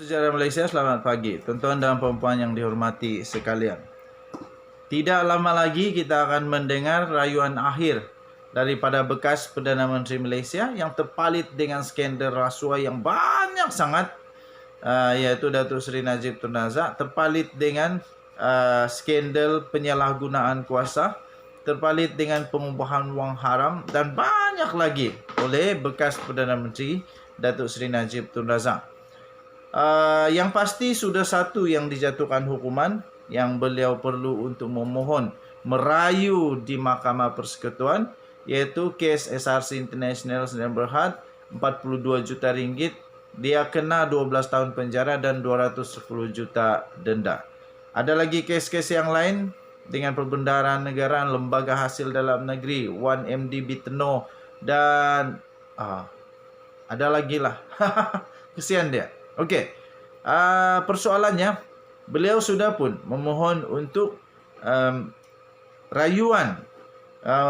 Sejarah Malaysia, selamat pagi tuan-tuan dan puan-puan yang dihormati sekalian. Tidak lama lagi kita akan mendengar rayuan akhir daripada bekas Perdana Menteri Malaysia yang terpalit dengan skandal rasuah yang banyak sangat, iaitu Datuk Seri Najib Tun Razak, terpalit dengan skandal penyalahgunaan kuasa, terpalit dengan pengubahan wang haram dan banyak lagi oleh bekas Perdana Menteri Datuk Seri Najib Tun Razak. Yang pasti sudah satu yang dijatuhkan hukuman yang beliau perlu untuk memohon merayu di Mahkamah Persekutuan, iaitu kes SRC International Sdn Bhd 42 juta ringgit. Dia kena 12 tahun penjara dan 210 juta denda. Ada lagi kes-kes yang lain dengan perbendaharaan negara, lembaga hasil dalam negeri, 1MDB Tenor, dan ada lagi lah. Kesian dia. Okey, persoalannya, beliau sudah pun memohon untuk rayuan,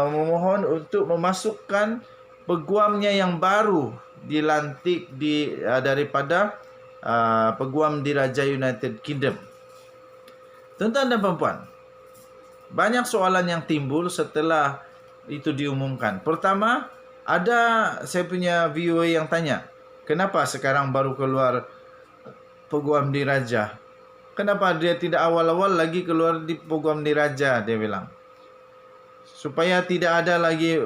memohon untuk memasukkan peguamnya yang baru dilantik daripada peguam diraja United Kingdom. Tuan-tuan dan puan-puan, banyak soalan yang timbul setelah itu diumumkan. Pertama, ada saya punya viewer yang tanya, kenapa sekarang baru keluar peguam diraja? Kenapa dia tidak awal-awal lagi keluar di peguam diraja? Dia bilang supaya tidak ada lagi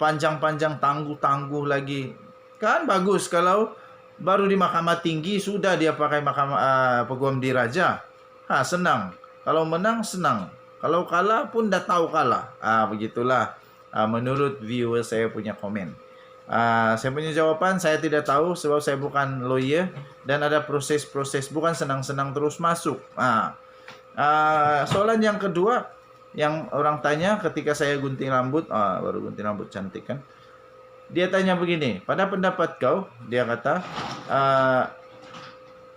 panjang-panjang tangguh-tangguh lagi. Kan bagus kalau baru di Mahkamah Tinggi sudah dia pakai peguam diraja. Senang. Kalau menang senang. Kalau kalah pun dah tahu kalah. Begitulah menurut viewer saya punya komen. Saya punya jawapan, saya tidak tahu sebab saya bukan lawyer dan ada proses-proses, bukan senang-senang terus masuk. Soalan yang kedua yang orang tanya ketika saya gunting rambut, baru gunting rambut cantik kan. Dia tanya begini, pada pendapat kau, dia kata,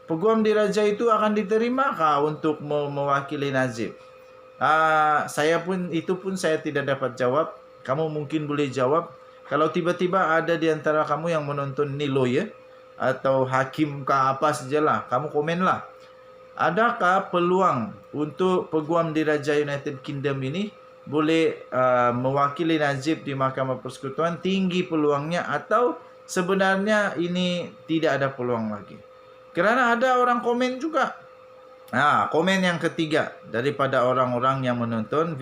peguam diraja itu akan diterimakah untuk mewakili Najib? Itu pun saya tidak dapat jawab. Kamu mungkin boleh jawab. Kalau tiba-tiba ada di antara kamu yang menonton ni lawyer atau hakim ke apa sajalah, kamu komenlah. Adakah peluang untuk peguam diraja United Kingdom ini boleh mewakili Najib di Mahkamah Persekutuan? Tinggi peluangnya atau sebenarnya ini tidak ada peluang lagi? Kerana ada orang komen juga. Komen yang ketiga daripada orang-orang yang menonton,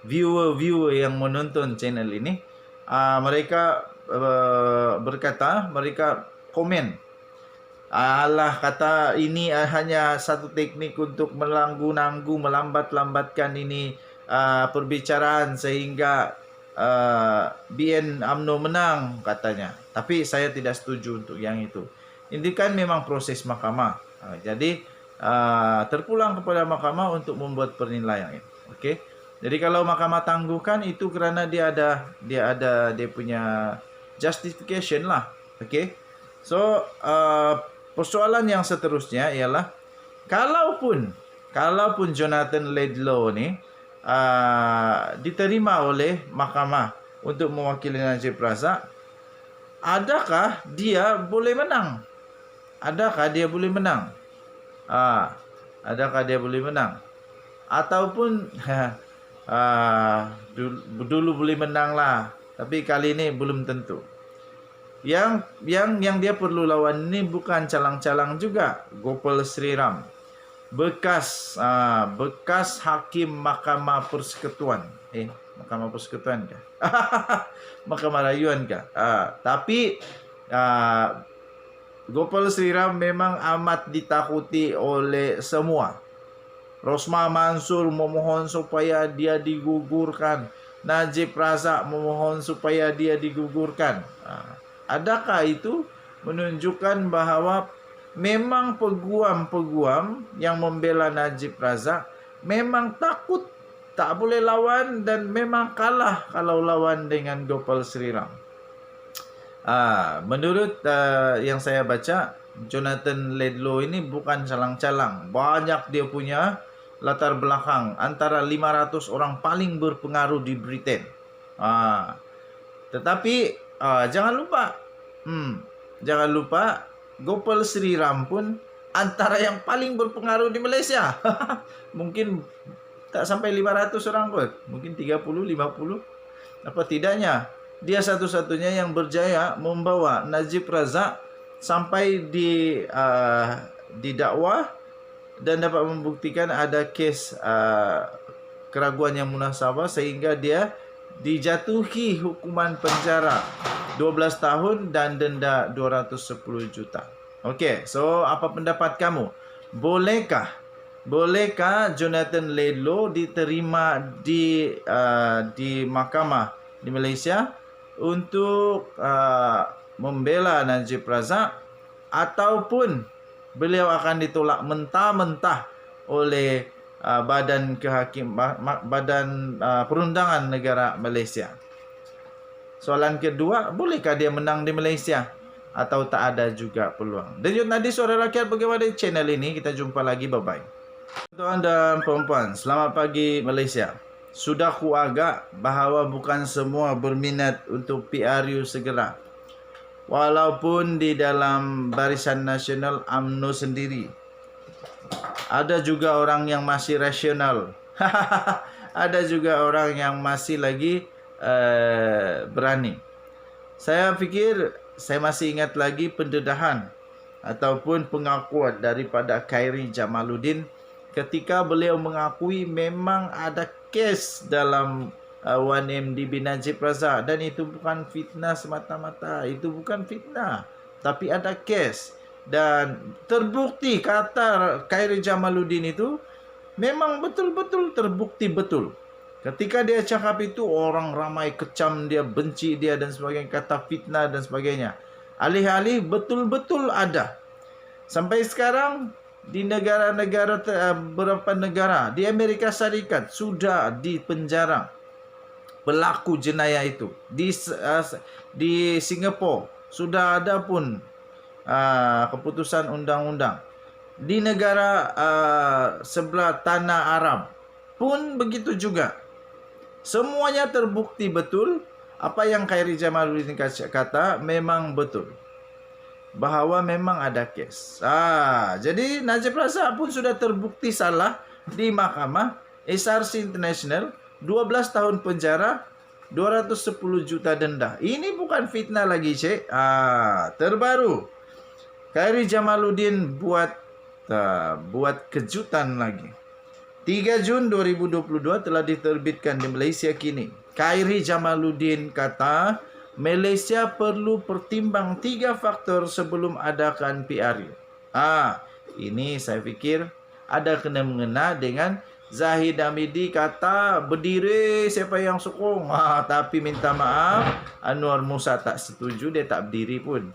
viewer yang menonton channel ini, mereka berkata, mereka komen, kata ini hanya satu teknik untuk melanggu-nanggu, melambat-lambatkan ini perbicaraan sehingga BN UMNO menang katanya. Tapi saya tidak setuju untuk yang itu. Ini kan memang proses mahkamah. Jadi terpulang kepada mahkamah untuk membuat penilaian. Okey. Jadi kalau mahkamah tangguhkan itu kerana dia punya justification lah. Okey. So persoalan yang seterusnya ialah kalaupun Jonathan Laidlaw ni diterima oleh mahkamah untuk mewakili Najib Razak, adakah dia boleh menang? Adakah dia boleh menang? Adakah dia boleh menang? Ataupun dulu boleh menang lah, tapi kali ini belum tentu. Yang dia perlu lawan ini bukan calang-calang juga, Gopal Sriram, bekas hakim Mahkamah Persekutuan. Mahkamah Persekutuan kah? Mahkamah Rayuan kah? Tapi Gopal Sriram memang amat ditakuti oleh semua. Rosmah Mansur memohon supaya dia digugurkan. Najib Razak memohon supaya dia digugurkan. Adakah itu menunjukkan bahawa memang peguam-peguam yang membela Najib Razak memang takut, tak boleh lawan dan memang kalah kalau lawan dengan Gopal Sriram? Menurut yang saya baca, Jonathan Laidlaw ini bukan calang-calang. Banyak dia punya latar belakang, antara 500 orang paling berpengaruh di Britain. Tetapi jangan lupa, jangan lupa Gopal Sri Ram pun antara yang paling berpengaruh di Malaysia. Mungkin tak sampai 500 orang pun, mungkin 30, 50. Apa tidaknya, dia satu-satunya yang berjaya membawa Najib Razak sampai di dakwah dan dapat membuktikan ada kes keraguan yang munasabah sehingga dia dijatuhi hukuman penjara 12 tahun dan denda 210 juta. Okey, so apa pendapat kamu? Bolehkah Jonathan Laidlaw diterima di mahkamah di Malaysia untuk membela Najib Razak, ataupun beliau akan ditolak mentah-mentah oleh Badan Perundangan Negara Malaysia? Soalan kedua, bolehkah dia menang di Malaysia atau tak ada juga peluang? Dan tadi Suara Rakyat, bagaimana di channel ini? Kita jumpa lagi, bye-bye. Tuan dan perempuan, selamat pagi Malaysia. Sudah kuagak bahawa bukan semua berminat untuk PRU segera. Walaupun di dalam Barisan Nasional UMNO sendiri ada juga orang yang masih rasional. Ada juga orang yang masih lagi berani. Saya fikir, saya masih ingat lagi pendedahan ataupun pengakuan daripada Khairi Jamaluddin ketika beliau mengakui memang ada kes dalam 1MDB Najib Razak, dan itu bukan fitnah semata-mata. Itu bukan fitnah, tapi ada kes. Dan terbukti kata Khairi Jamaluddin itu memang betul-betul terbukti betul. Ketika dia cakap itu, orang ramai kecam dia, benci dia dan sebagainya, kata fitnah dan sebagainya. Alih-alih betul-betul ada. Sampai sekarang di negara-negara, beberapa negara di Amerika Syarikat sudah dipenjara pelaku jenayah itu. Di Singapura sudah ada pun keputusan undang-undang. Di negara sebelah tanah Arab pun begitu juga. Semuanya terbukti betul. Apa yang Khairi Jamaluddin kata memang betul, bahawa memang ada kes. Jadi Najib Razak pun sudah terbukti salah di mahkamah. SRC International 12 tahun penjara, 210 juta denda. Ini bukan fitnah lagi, Cik. Terbaru, Khairi Jamaluddin buat kejutan lagi. 3 Jun 2022 telah diterbitkan di Malaysia kini. Khairi Jamaluddin kata Malaysia perlu pertimbang 3 faktor sebelum adakan PRU. Ini saya fikir ada kena-mengena dengan Zahid Hamidi kata berdiri siapa yang sokong. Tapi minta maaf, Anwar Musa tak setuju, dia tak berdiri pun.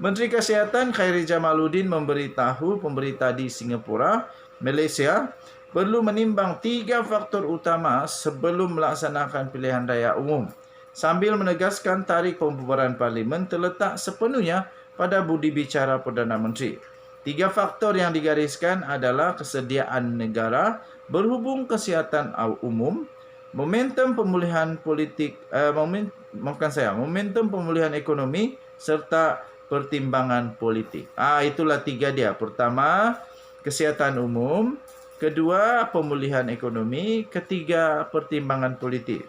Menteri Kesihatan Khairi Jamaluddin memberitahu pemberita di Singapura, Malaysia perlu menimbang 3 faktor utama sebelum melaksanakan pilihan raya umum, sambil menegaskan tarikh pembubaran parlimen terletak sepenuhnya pada budi bicara Perdana Menteri. 3 faktor yang digariskan adalah kesediaan negara berhubung kesihatan umum, momentum pemulihan politik, momentum pemulihan ekonomi serta pertimbangan politik. Itulah 3 dia. Pertama, kesihatan umum, kedua, pemulihan ekonomi, ketiga, pertimbangan politik.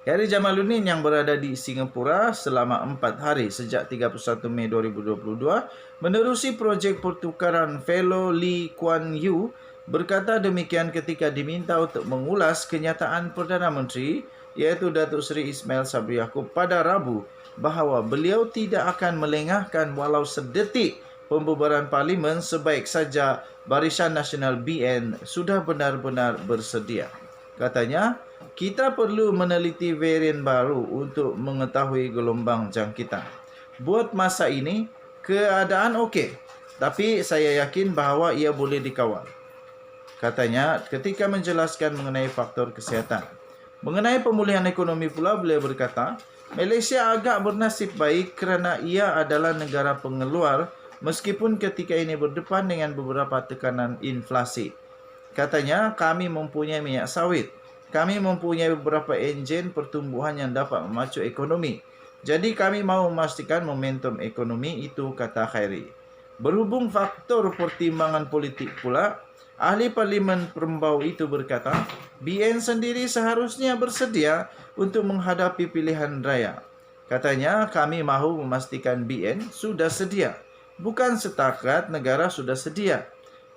Khairi Jamaluddin yang berada di Singapura selama 4 hari sejak 31 Mei 2022 menerusi projek pertukaran fellow Lee Kuan Yew berkata demikian ketika diminta untuk mengulas kenyataan Perdana Menteri iaitu Datuk Seri Ismail Sabri Yaakob pada Rabu bahawa beliau tidak akan melengahkan walau sedetik pembubaran parlimen sebaik saja Barisan Nasional BN sudah benar-benar bersedia. Katanya, kita perlu meneliti varian baru untuk mengetahui gelombang jangkitan. Buat masa ini, keadaan okey, tapi saya yakin bahawa ia boleh dikawal. Katanya, ketika menjelaskan mengenai faktor kesihatan. Mengenai pemulihan ekonomi pula, beliau berkata, Malaysia agak bernasib baik kerana ia adalah negara pengeluar meskipun ketika ini berdepan dengan beberapa tekanan inflasi. Katanya, kami mempunyai minyak sawit. Kami mempunyai beberapa enjin pertumbuhan yang dapat memacu ekonomi. Jadi kami mau memastikan momentum ekonomi itu, kata Khairi. Berhubung faktor pertimbangan politik pula, ahli Parlimen Perembau itu berkata, BN sendiri seharusnya bersedia untuk menghadapi pilihan raya. Katanya, kami mahu memastikan BN sudah sedia, bukan setakat negara sudah sedia.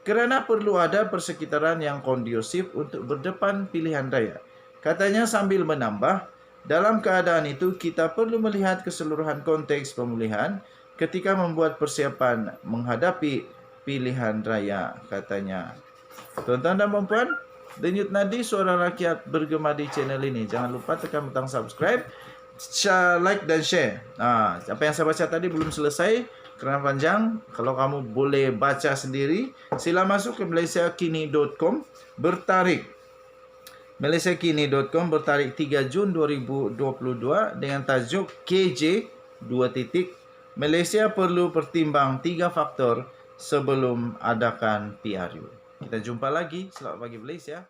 Kerana perlu ada persekitaran yang kondusif untuk berdepan pilihan raya. Katanya sambil menambah, dalam keadaan itu kita perlu melihat keseluruhan konteks pemulihan ketika membuat persiapan menghadapi pilihan raya, katanya. Tuan-tuan dan puan-puan, denyut nadi suara rakyat bergema di channel ini. Jangan lupa tekan butang subscribe, like dan share. Apa yang saya baca tadi belum selesai kerana panjang. Kalau kamu boleh baca sendiri, sila masuk ke malaysiakini.com, bertarik malaysiakini.com, bertarik 3 Jun 2022 dengan tajuk KJ 2. Malaysia perlu pertimbang 3 faktor sebelum adakan PRU. Kita jumpa lagi. Selamat pagi Malaysia.